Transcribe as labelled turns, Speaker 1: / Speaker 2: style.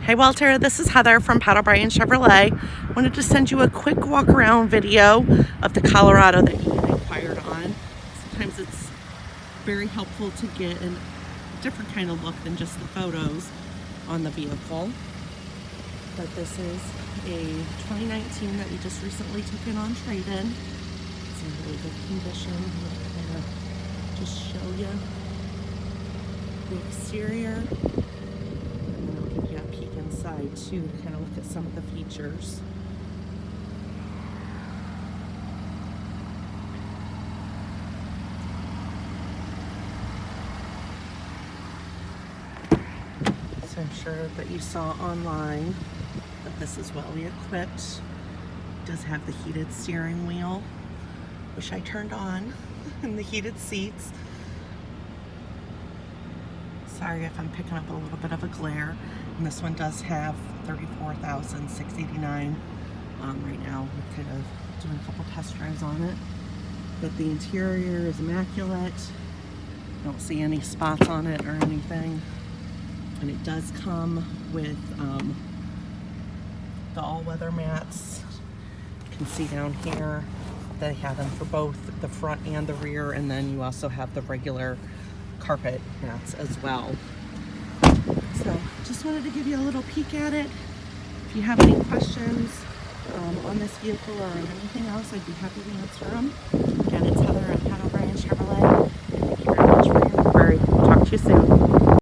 Speaker 1: Hey Walter, this is Heather from Pat O'Brien Chevrolet. Wanted to send you a quick walk around video of the Colorado that you inquired on. Sometimes it's very helpful to get a different kind of look than just the photos on the vehicle. But this is a 2019 that we just recently took in on trade-in. It's in really good condition. I'm going to just show you the exterior. Peek inside too to kind of look at some of the features. So I'm sure that you saw online that this is well equipped. It does have the heated steering wheel, which I turned on, and the heated seats. Sorry if I'm picking up a little bit of a glare. And this one does have 34,689 right now. We're kind of doing a couple test drives on it. But the interior is immaculate. Don't see any spots on it or anything. And it does come with the all-weather mats. You can see down here they have them for both the front and the rear, and then you also have the regular carpet mats as well. So just wanted to give you a little peek at it. If you have any questions on this vehicle or on anything else, I'd be happy to answer them. Again, it's Heather at Pat O'Brien Chevrolet. Thank you very much for your inquiry. Talk to you soon.